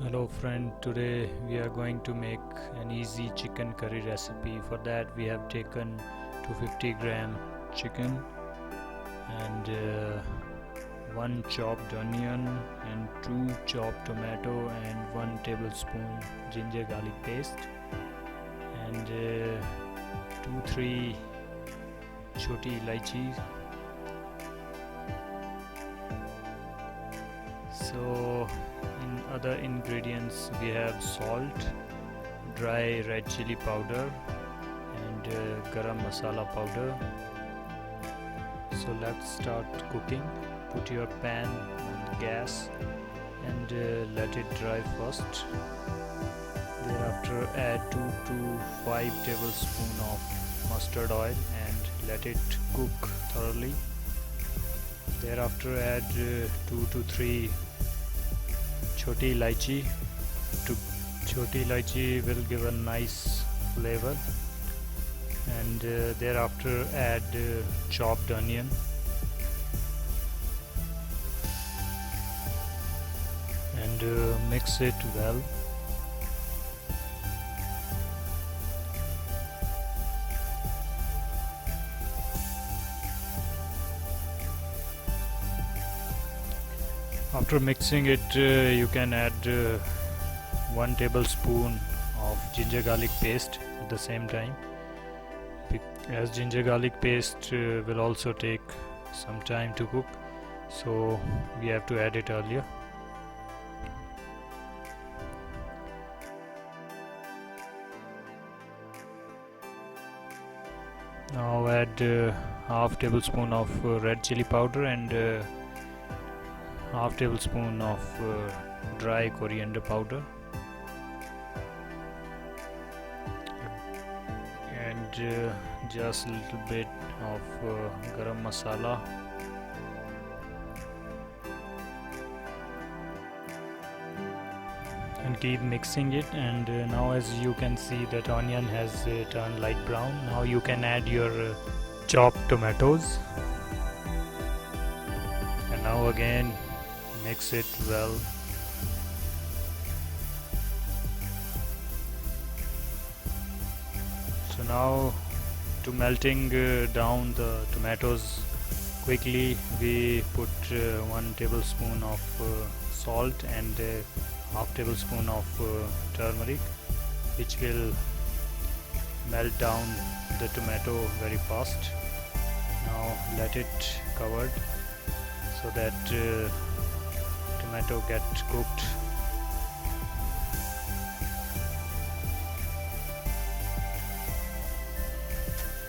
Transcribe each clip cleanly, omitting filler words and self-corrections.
Hello friend, today we are going to make an easy chicken curry recipe. For that we have taken 250 gram chicken and 1 chopped onion and 2 chopped tomato and 1 tablespoon ginger garlic paste and 2-3 choti ilaichi. So in other ingredients we have salt, dry red chili powder and garam masala powder. So let's start cooking. Put your pan on the gas and let it dry first. Thereafter add 2 to 5 tablespoons of mustard oil and let it cook thoroughly. Thereafter add 2 to 3 choti ilaichi. Choti ilaichi will give a nice flavor, and thereafter add chopped onion and mix it well. After mixing it, you can add 1 tablespoon of ginger garlic paste at the same time, as ginger garlic paste will also take some time to cook, so we have to add it earlier. Now add half tablespoon of red chili powder and half tablespoon of dry coriander powder and just a little bit of garam masala and keep mixing it. And now as you can see that onion has turned light brown. Now you can add your chopped tomatoes and now again mix it well. So now, to melting down the tomatoes quickly, we put 1 tablespoon of salt and half tablespoon of turmeric, which will melt down the tomato very fast. Now let it covered so that tomato get cooked.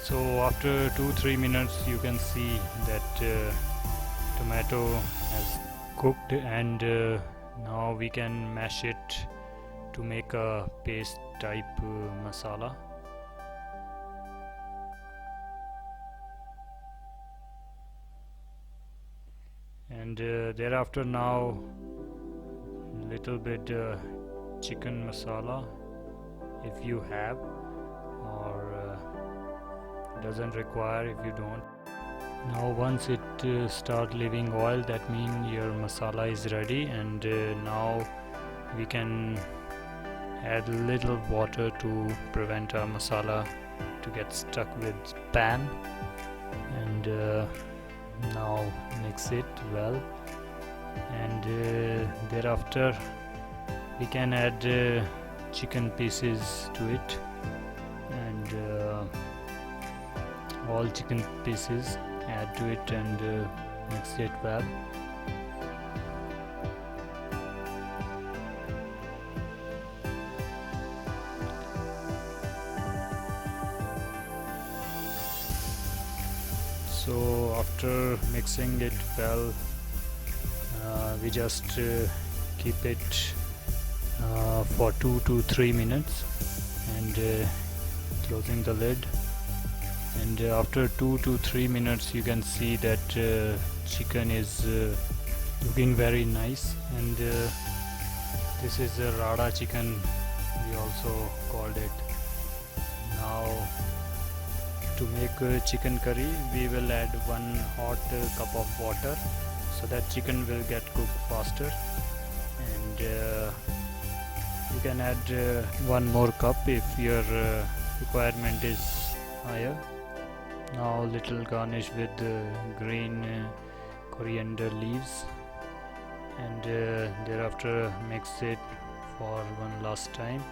So after 2-3 minutes you can see that tomato has cooked, and now we can mash it to make a paste type masala. And thereafter now little bit chicken masala if you have, or doesn't require if you don't. Now once it start leaving oil, that means your masala is ready, and now we can add a little water to prevent our masala to get stuck with pan, and now mix it well. And thereafter we can add chicken pieces to it, and all chicken pieces add to it and mix it well. So after mixing it well, we just keep it for 2 to 3 minutes and closing the lid. And after 2 to 3 minutes you can see that chicken is looking very nice, and this is a rada chicken, we also called it. Now to make chicken curry, we will add 1 hot cup of water so that chicken will get cooked faster. And You can add one more cup if your requirement is higher. Now little garnish with green coriander leaves, and thereafter mix it for one last time,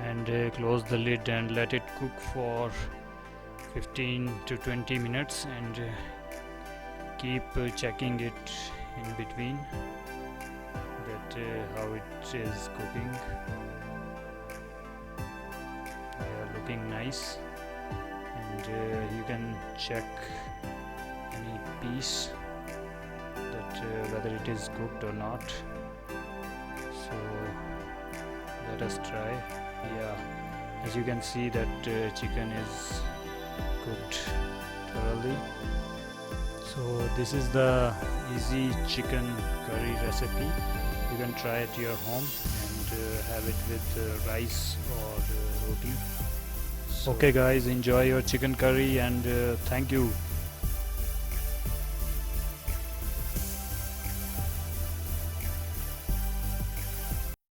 and close the lid and let it cook for 15 to 20 minutes, and keep checking it in between that how it is cooking. They are looking nice, and you can check any piece that whether it is cooked or not. So let us try. Yeah, as you can see that chicken is cooked thoroughly. So this is the easy chicken curry recipe. You can try at your home and have it with rice or roti. So okay guys, enjoy your chicken curry, and thank you